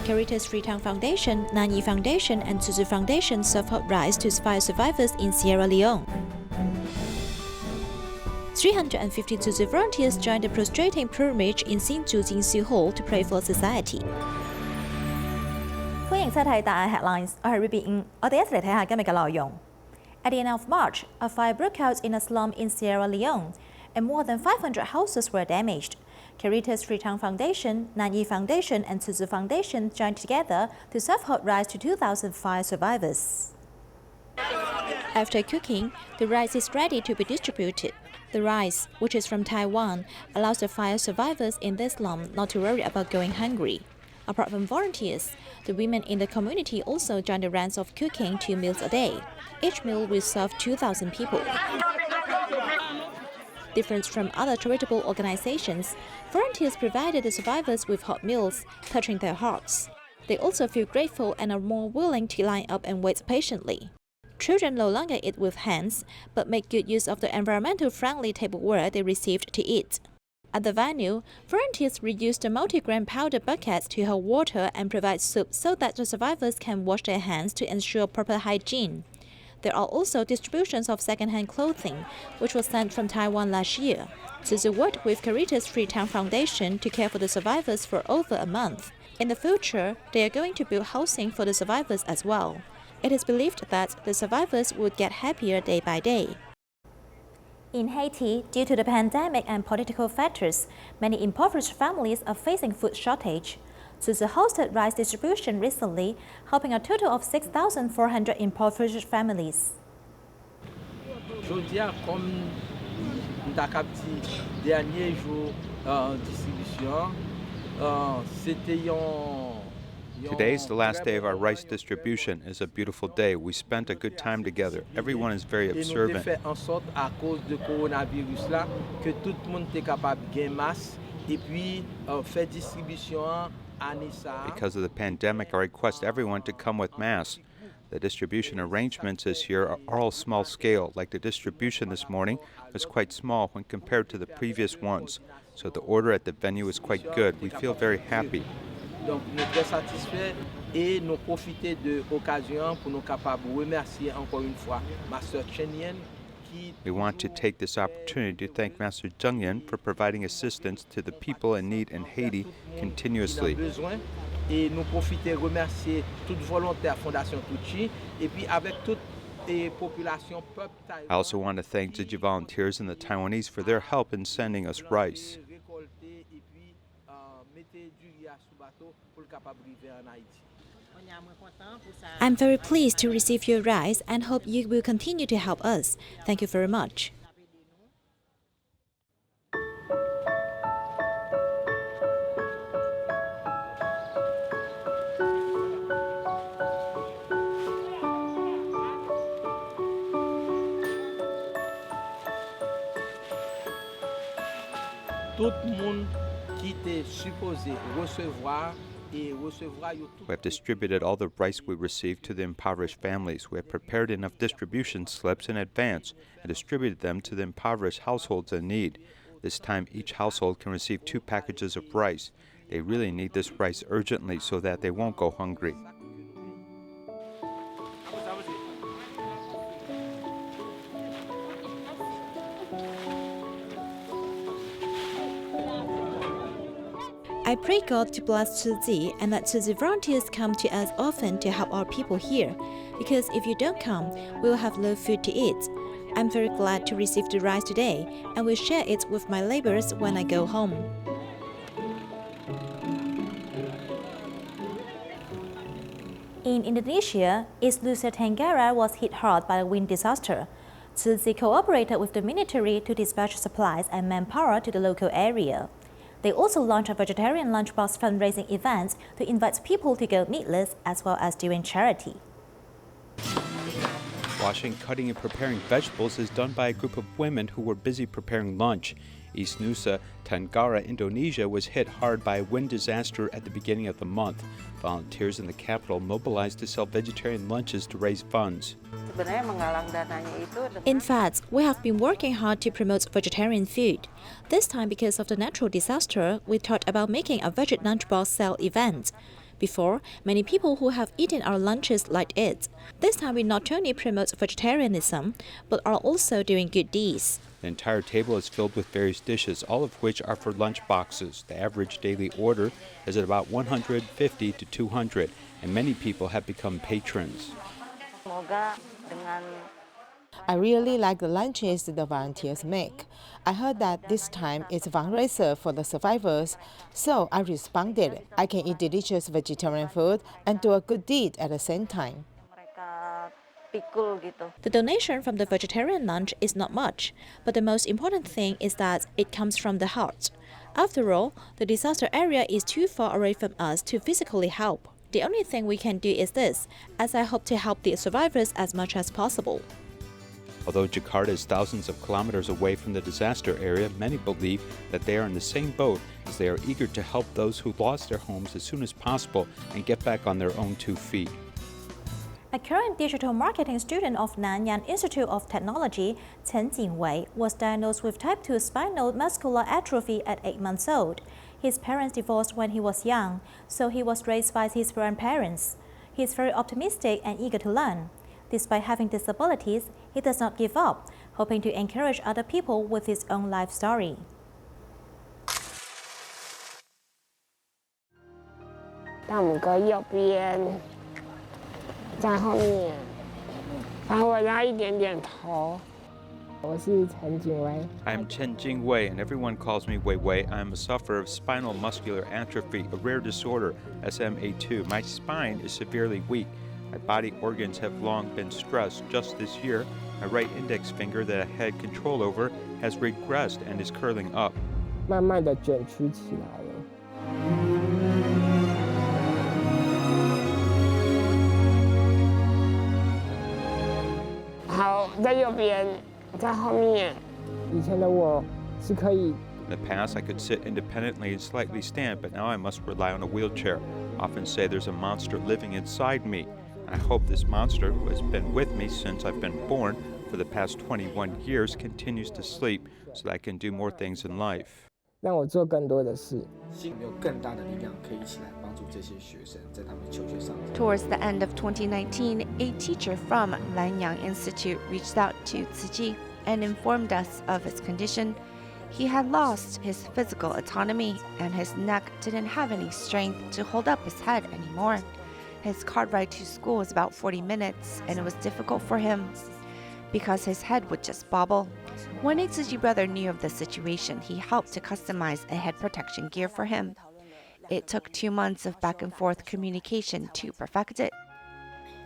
Caritas Freetown Foundation, Lanyi Foundation, and Tzu Chi Foundation serve hot rice to fire survivors in Sierra Leone. 350 Tzu Chi volunteers joined the prostrating pilgrimage in Hsinchu Jing Si Hall to pray for society. 歡迎收睇DaAi Headlines，我係 Ruby， 我哋一齊嚟睇下今日嘅內容。At the end of March, a fire broke out in a slum in Sierra Leone, and more than 500 houses were damaged. Caritas Freetown Foundation, Lanyi Foundation, and Tzu Chi Foundation joined together to serve hot rice to 2,000 fire survivors. After cooking, the rice is ready to be distributed. The rice, which is from Taiwan, allows the fire survivors in this slum not to worry about going hungry. Apart from volunteers, the women in the community also join the ranks of cooking 2 meals a day. Each meal will serve 2,000 people. Different from other charitable organizations, volunteers provided the survivors with hot meals, touching their hearts. They also feel grateful and are more willing to line up and wait patiently. Children no longer eat with hands, but make good use of the environmental-friendly tableware they received to eat. At the venue, volunteers reused the multi-grain powder buckets to hold water and provide soup so that the survivors can wash their hands to ensure proper hygiene. There are also distributions of second-hand clothing, which was sent from Taiwan last year. Tzu Chi worked with Caritas Freetown Foundation to care for the survivors for over a month. In the future, they are going to build housing for the survivors as well. It is believed that the survivors would get happier day by day. In Haiti, due to the pandemic and political factors, many impoverished families are facing food shortage. Tzu Chi hosted rice distribution recently, helping a total of 6,400 impoverished families. Today is the last day of our rice distribution. It's a beautiful day. We spent a good time together. Everyone is very observant. Because of the pandemic, I request everyone to come with masks. The distribution arrangements this year are all small scale, like the distribution this morning was quite small when compared to the previous ones. So the order at the venue is quite good. We feel very happy. Donc, nous sommes très satisfaits et nous profitons de l'occasion pour nous capables de remercier encore une fois Master Chen Yen. We want to take this opportunity to thank Master Zheng Yen for providing assistance to the people in need in Haiti continuously. Et nous profitons de remercier toute volontaire Fondation Tzu Chi et puis avec toute population peuple Taïwan. I also want to thank Tzu Chi volunteers and the Taiwanese for their help in sending us rice. I'm very pleased to receive your rice and hope you will continue to help us. Thank you very much. Tout le monde qui était supposé recevoir. We have distributed all the rice we received to the impoverished families. We have prepared enough distribution slips in advance and distributed them to the impoverished households in need. This time, each household can receive 2 packages of rice. They really need this rice urgently so that they won't go hungry. I pray God to bless Tzu Chi and that Tzu Chi volunteers come to us often to help our people here, because if you don't come, we will have no food to eat. I'm very glad to receive the rice today and will share it with my neighbors when I go home. In Indonesia, East Nusa Tenggara was hit hard by a wind disaster. Tzu Chi cooperated with the military to dispatch supplies and manpower to the local area. They also launched a vegetarian lunchbox fundraising event to invite people to go meatless as well as doing charity. Washing, cutting, and preparing vegetables is done by a group of women who were busy preparing lunch. East Nusa Tenggara, Indonesia was hit hard by a wind disaster at the beginning of the month. Volunteers in the capital mobilized to sell vegetarian lunches to raise funds. In fact, we have been working hard to promote vegetarian food. This time, because of the natural disaster, we thought about making a veggie lunchbox sale event. Before, many people who have eaten our lunches liked it. This time we not only promote vegetarianism, but are also doing good deeds. The entire table is filled with various dishes, all of which are for lunch boxes. The average daily order is at about 150 to 200, and many people have become patrons. I really like the lunches the volunteers make. I heard that this time it's a fundraiser for the survivors, so I responded. I can eat delicious vegetarian food and do a good deed at the same time. The donation from the vegetarian lunch is not much, but the most important thing is that it comes from the heart. After all, the disaster area is too far away from us to physically help. The only thing we can do is this, as I hope to help the survivors as much as possible. Although Jakarta is thousands of kilometers away from the disaster area, many believe that they are in the same boat, as they are eager to help those who lost their homes as soon as possible and get back on their own 2 feet. A current digital marketing student of Nanyang Institute of Technology, Chen Jingwei, was diagnosed with type 2 spinal muscular atrophy at 8 months old. His parents divorced when he was young, so he was raised by his grandparents. He is very optimistic and eager to learn. Despite having disabilities, he does not give up, hoping to encourage other people with his own life story. 大拇哥右边，在后面，然后我压一点点头。我是陈景威。I'm Chen Jingwei, and everyone calls me Wei Wei. I'm a sufferer of spinal muscular atrophy, a rare disorder, SMA2. My spine is severely weak. My body organs have long been stressed. Just this year, my right index finger that I had control over has regressed and is curling up. 慢慢的卷曲起来了。好，在右边，在后面。以前的我是可以。 In the past, I could sit independently and slightly stand, but now I must rely on a wheelchair. I often say there's a monster living inside me. I hope this monster, who has been with me since I've been born for the past 21 years, continues to sleep so that I can do more things in life. 让我做更多的事。 Towards the end of 2019, a teacher from Lanyi Institute reached out to Tzu Chi and informed us of his condition. He had lost his physical autonomy, and his neck didn't have any strength to hold up his head anymore. His car ride to school was about 40 minutes, and it was difficult for him because his head would just bobble. When a Tzu Chi brother knew of the situation, he helped to customize a head protection gear for him. It took 2 months of back and forth communication to perfect it.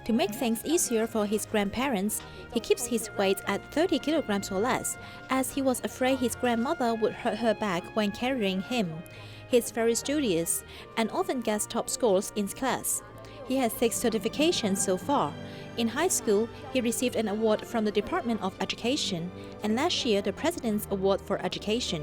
To make things easier for his grandparents, he keeps his weight at 30 kilograms or less, as he was afraid his grandmother would hurt her back when carrying him. He's very studious and often gets top scores in class. He has 6 certifications so far. In high school, he received an award from the Department of Education, and last year the President's Award for Education.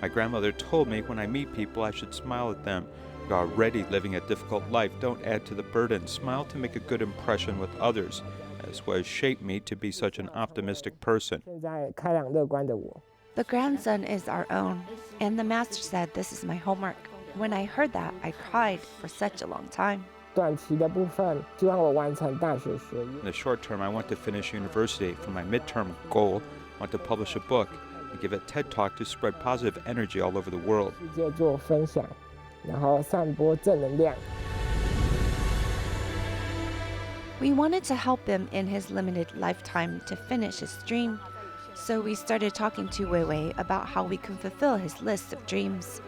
My grandmother told me when I meet people I should smile at them. You're already living a difficult life. Don't add to the burden. Smile to make a good impression with others. That's what has shaped me to be such an optimistic person. The grandson is our own, and the master said this is my homework. When I heard that, I cried for such a long time. In the short term, I want to finish university. For my midterm goal, I want to publish a book and give a TED Talk to spread positive energy all over the world. We wanted to help him in his limited lifetime to finish his dream, so we started talking to Wei Wei about how we can fulfill his list of dreams.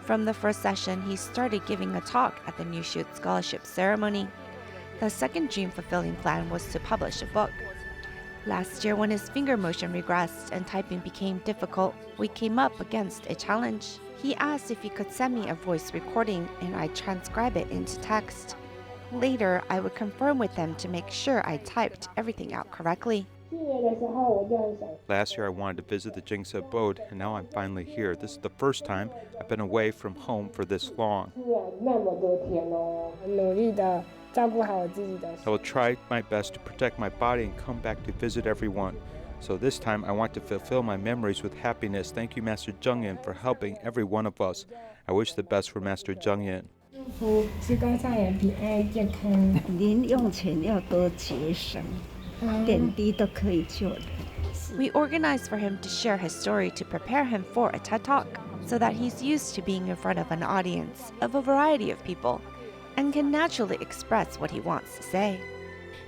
From the first session, he started giving a talk at the New Shoot Scholarship ceremony. The second dream-fulfilling plan was to publish a book. Last year, when his finger motion regressed and typing became difficult, we came up against a challenge. He asked if he could send me a voice recording and I'd transcribe it into text. Later, I would confirm with him to make sure I typed everything out correctly. Last year, I wanted to visit the Jing Si abode, and now I'm finally here. This is the first time I've been away from home for this long. I will try my best to protect my body and come back to visit everyone. So this time I want to fulfill my memories with happiness. Thank you, Master Zheng Yin, for helping every one of us. I wish the best for Master Zheng Yin. 祝施工上人平安健康。零用钱要多节省，点滴都可以救人。 We organized for him to share his story to prepare him for a TED Talk, so that he's used to being in front of an audience of a variety of people and can naturally express what he wants to say.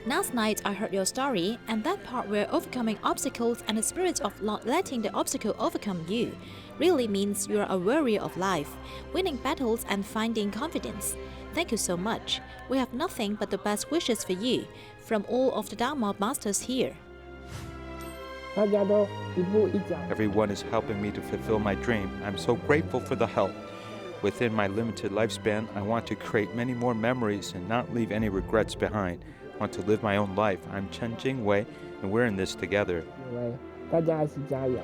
Last night I heard your story, and that part where overcoming obstacles and the spirit of not letting the obstacle overcome you really means you are a warrior of life, winning battles and finding confidence. Thank you so much. We have nothing but the best wishes for you from all of the Dharma masters here. 大家都一步一脚。 Everyone is helping me to fulfill my dream. I'm so grateful for the help. Within my limited lifespan, I want to create many more memories and not leave any regrets behind. I want to live my own life. I'm Chen Jingwei, and we're in this together. 大家一起加油。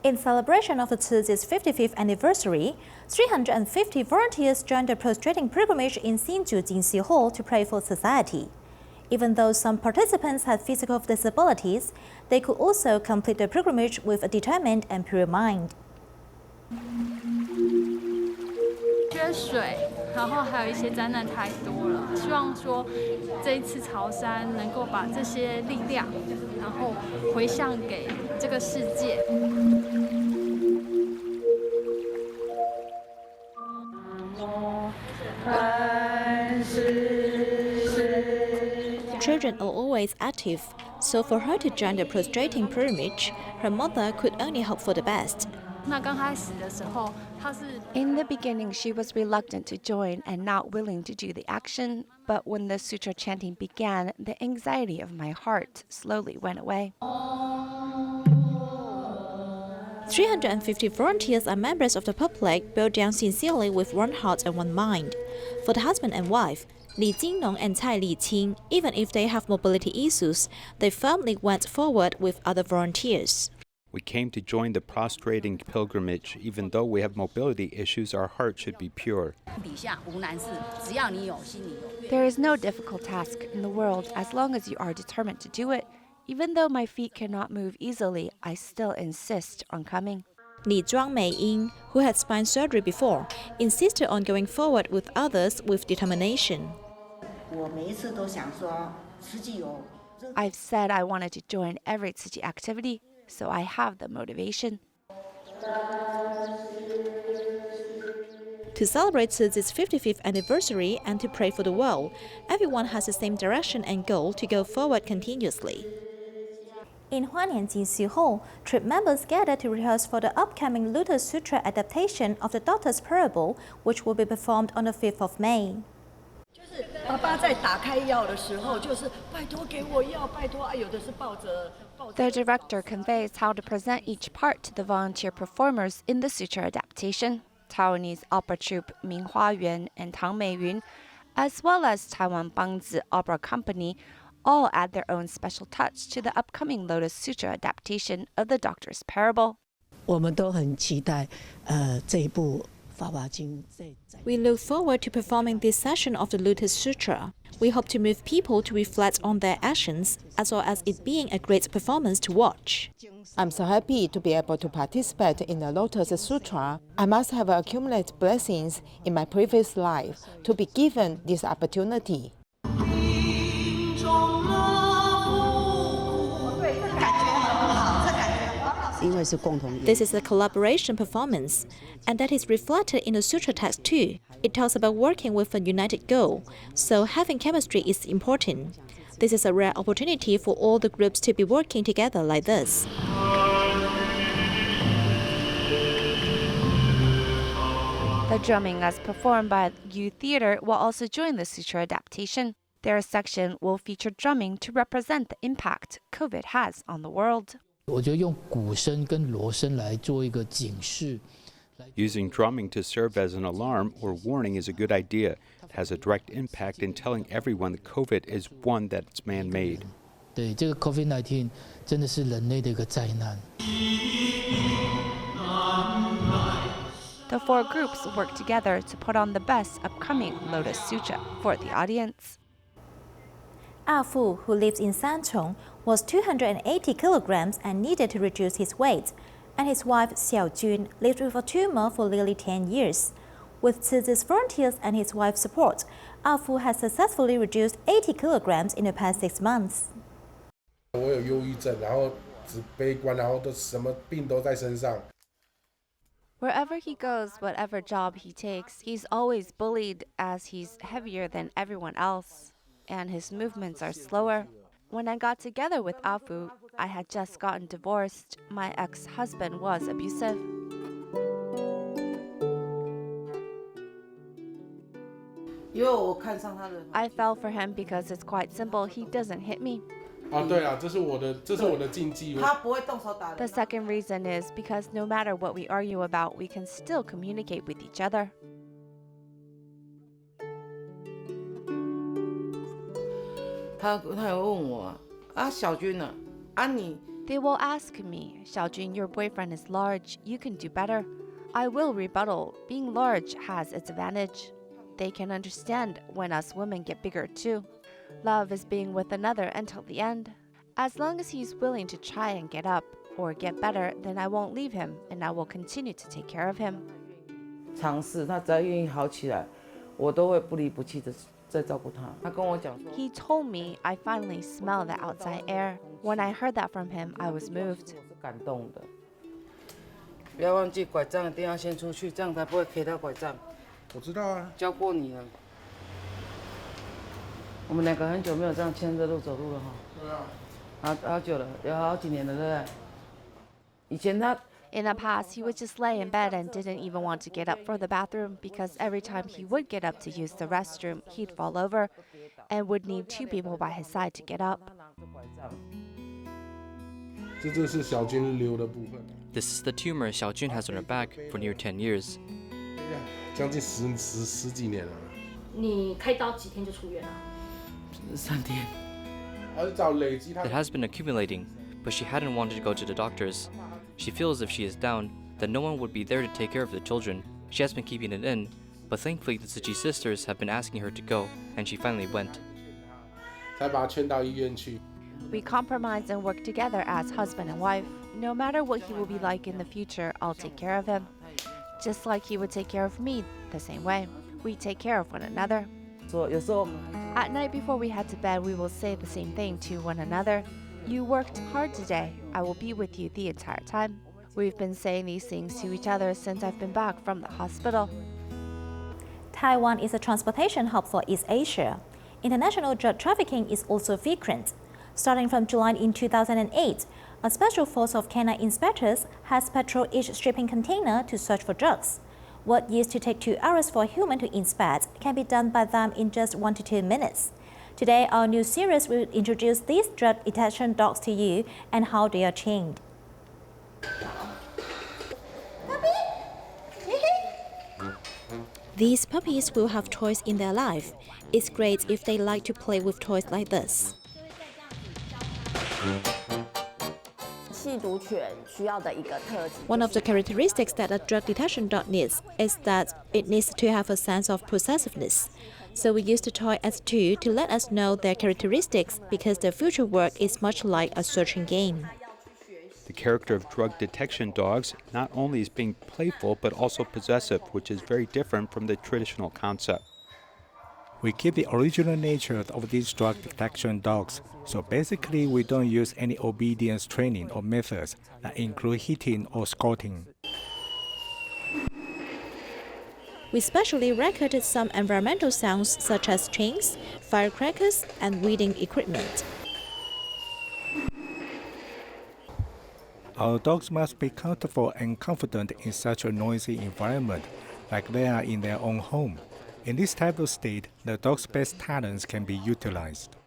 In celebration of the Tzu Chi's 55th anniversary, 350 volunteers joined the prostrating pilgrimage in Hsinchu Jing Si Hall to pray for society. Even though some participants had physical disabilities, they could also complete the pilgrimage with a determined and pure mind. 缺水，然后还有一些灾难太多了，希望说这一次朝山能够把这些力量，然后回向给这个世界。 Children are always active, so for her to join the prostrating pilgrimage, her mother could only hope for the best. 那刚开始的时候，她是 In the beginning, she was reluctant to join and not willing to do the action, but when the sutra chanting began, the anxiety of my heart slowly went away. 350 volunteers are members of the public, built down sincerely with one heart and one mind. For the husband and wife, Li Jingnong and Cai Liqing, even if they have mobility issues, they firmly went forward with other volunteers. We came to join the prostrating pilgrimage. Even though we have mobility issues, our heart should be pure. There is no difficult task in the world as long as you are determined to do it. Even though my feet cannot move easily, I still insist on coming. Li Zhuangmeiying, who had spine surgery before, insisted on going forward with others with determination. I've said I wanted to join every Tzu Chi activity, so I have the motivation. To celebrate Tzu Chi's 55th anniversary and to pray for the world, everyone has the same direction and goal to go forward continuously. In Huanian Jing Si Hall, trip members gathered to rehearse for the upcoming Lotus Sutra adaptation of the Doctor's Parable, which will be performed on the 5th of May. 爸爸在打开药的时候，就是拜托给我药，拜托啊，有的是抱着。 The director conveys how to present each part to the volunteer performers in the sutra adaptation. Taiwanese opera troupe Minghua Yuan and Tang Meiyun, as well as Taiwan Bangzi Opera Company, all add their own special touch to the upcoming Lotus Sutra adaptation of the Doctor's Parable. 我们都很期待，这一部《法华经》We look forward to performing this session of the Lotus Sutra. We hope to move people to reflect on their actions, as well as it being a great performance to watch. I'm so happy to be able to participate in the Lotus Sutra. I must have accumulated blessings in my previous life to be given this opportunity. This is a collaboration performance, and that is reflected in the sutra text too. It talks about working with a united goal, so having chemistry is important. This is a rare opportunity for all the groups to be working together like this. The drumming as performed by Youth Theatre will also join the sutra adaptation. Their section will feature drumming to represent the impact COVID has on the world. 我觉得用鼓声跟锣声来做一个警示。 Using drumming to serve as an alarm or warning is a good idea. It has a direct impact in telling everyone that COVID is one that's man-made. 对，这个 COVID-19 真的是人类的一个灾难。 The four groups work together to put on the best upcoming Lotus Sutra for the audience. A Fu, who lives in Sanchong, was 280 kilograms and needed to reduce his weight, and his wife Xiao Jun lived with a tumor for nearly 10 years. With Tzu Chi's volunteers and his wife's support, A Fu has successfully reduced 80 kilograms in the past 6 months. 我有忧郁症，然后只悲观，然后都什么病都在身上。 Wherever he goes, whatever job he takes, he's always bullied as he's heavier than everyone else, and his movements are slower. When I got together with Afu, I had just gotten divorced. My ex-husband was abusive. I fell for him because it's quite simple. He doesn't hit me. 哦，对啊，这是我的禁忌。The second reason is because no matter what we argue about, we can still communicate with each other. 他有问我啊，小军呢？啊你 They will ask me, Xiaojun, your boyfriend is large. You can do better. I will rebuttal. Being large has its advantage. They can understand when us women get bigger too. Love is being with another until the end. As long as he's willing to try and get up or get better, then I won't leave him and I will continue to take care of him. 尝试，他只要愿意好起来，我都会不离不弃的在照顾他。他跟我讲说 He told me I finally smell the outside air. When I heard that from him, I was moved. 我是感动的。不要忘记拐杖一定要先出去，这样才不会 K 到拐杖。我知道啊，教过你了。我们两个很久没有这样牵着路走路了哈。对啊。好久了，有好几年了，对不对？以前他。 In the past, he would just lay in bed and didn't even want to get up for the bathroom because every time he would get up to use the restroom, he'd fall over and would need 2 people by his side to get up. 这是小军瘤的部分。 This is the tumor Xiaojun has on her back for near 10 years. 将近十几年了。你开刀几天就出院了？3天。It has been accumulating, but she hadn't wanted to go to the doctors. She feels if she is down, then no one would be there to take care of the children. She has been keeping it in, but thankfully the Tzu Chi sisters have been asking her to go, and she finally went. 才把他劝到医院去。 We compromise and work together as husband and wife. No matter what he will be like in the future, I'll take care of him. Just like he would take care of me the same way. We take care of one another. At night before we head to bed, we will say the same thing to one another. You worked hard today. I will be with you the entire time. We've been saying these things to each other since I've been back from the hospital. Taiwan is a transportation hub for East Asia. International drug trafficking is also frequent. Starting from July in 2008, a special force of canine inspectors has patrolled each shipping container to search for drugs. What used to take 2 hours for a human to inspect can be done by them in just 1 to 2 minutes. Today, our new series will introduce these drug detection dogs to you and how they are trained. These puppies will have toys in their life. It's great if they like to play with toys like this. One of the characteristics that a drug detection dog needs is that it needs to have a sense of possessiveness. So we use the toy as a tool to let us know their characteristics because their future work is much like a searching game. The character of drug detection dogs not only is being playful but also possessive, which is very different from the traditional concept. We keep the original nature of these drug detection dogs, so basically we don't use any obedience training or methods that include hitting or scolding. We specially recorded some environmental sounds such as chains, firecrackers, and weeding equipment. Our dogs must be comfortable and confident in such a noisy environment, like they are in their own home. In this type of state, the dog's best talents can be utilized.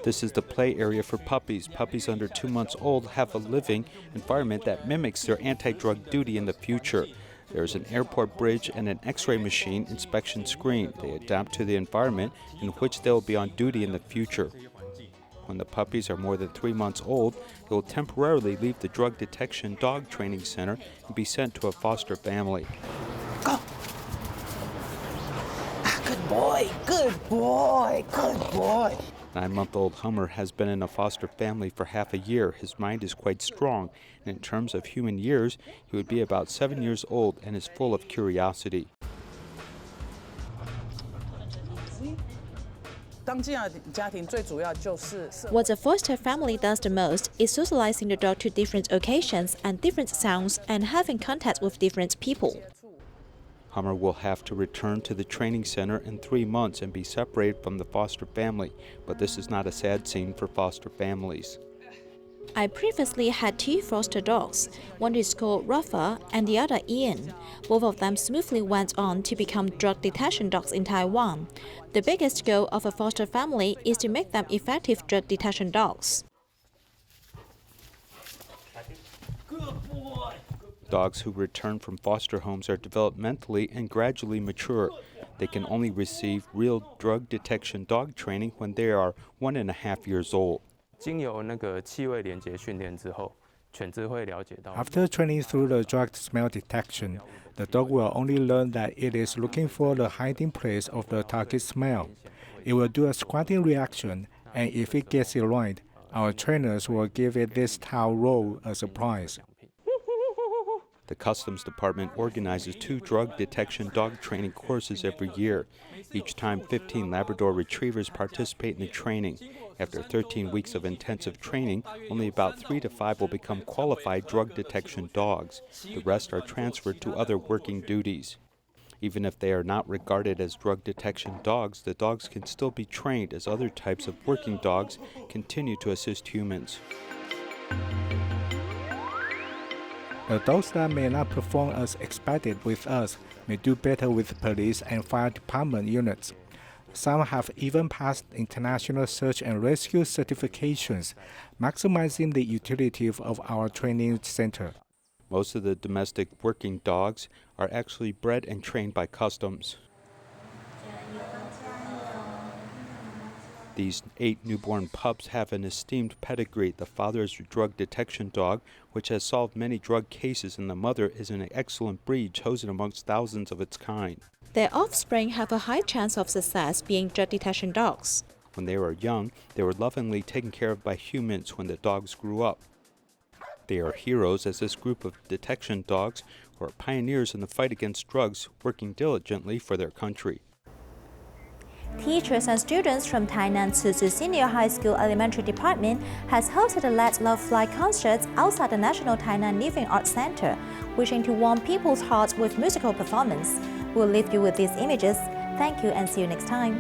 This is the play area for puppies. Puppies under 2 months old have a living environment that mimics their anti-drug duty in the future. There is an airport bridge and an X-ray machine inspection screen. They adapt to the environment in which they will be on duty in the future. When the puppies are more than 3 months old, they will temporarily leave the drug detection dog training center and be sent to a foster family. Go! Good boy, good boy, good boy. 9-month-old Hummer has been in a foster family for half a year. His mind is quite strong, and in terms of human years, he would be about 7 years old and is full of curiosity. What a foster family does the most is socializing the dog to different occasions and different sounds and having contact with different people. Hummer will have to return to the training center in 3 months and be separated from the foster family, but this is not a sad scene for foster families. I previously had 2 foster dogs. One is called Rafa and the other Ian. Both of them smoothly went on to become drug detection dogs in Taiwan. The biggest goal of a foster family is to make them effective drug detection dogs. Dogs who return from foster homes are developmentally and gradually mature. They can only receive real drug detection dog training when they are 1.5 years old. After training through the drug smell detection, the dog will only learn that it is looking for the hiding place of the target smell. It will do a squatting reaction, and if it gets it right, our trainers will give it this towel roll as a prize. The Customs Department organizes 2 drug detection dog training courses every year. Each time, 15 Labrador Retrievers participate in the training. After 13 weeks of intensive training, only about 3 to 5 will become qualified drug detection dogs. The rest are transferred to other working duties. Even if they are not regarded as drug detection dogs, the dogs can still be trained as other types of working dogs continue to assist humans. The dogs that may not perform as expected with us may do better with police and fire department units. Some have even passed international search and rescue certifications, maximizing the utility of our training center. Most of the domestic working dogs are actually bred and trained by Customs. These 8 newborn pups have an esteemed pedigree. The father is a drug detection dog, which has solved many drug cases, and the mother is an excellent breed chosen amongst thousands of its kind. Their offspring have a high chance of success being drug detection dogs. When they were young, they were lovingly taken care of by humans when the dogs grew up. They are heroes as this group of detection dogs who are pioneers in the fight against drugs, working diligently for their country. Teachers and students from Tainan Tzu Chi Senior High School Elementary Department has hosted a Let Love Fly concert outside the National Tainan Living Arts Center, wishing to warm people's hearts with musical performance. We'll leave you with these images. Thank you and see you next time.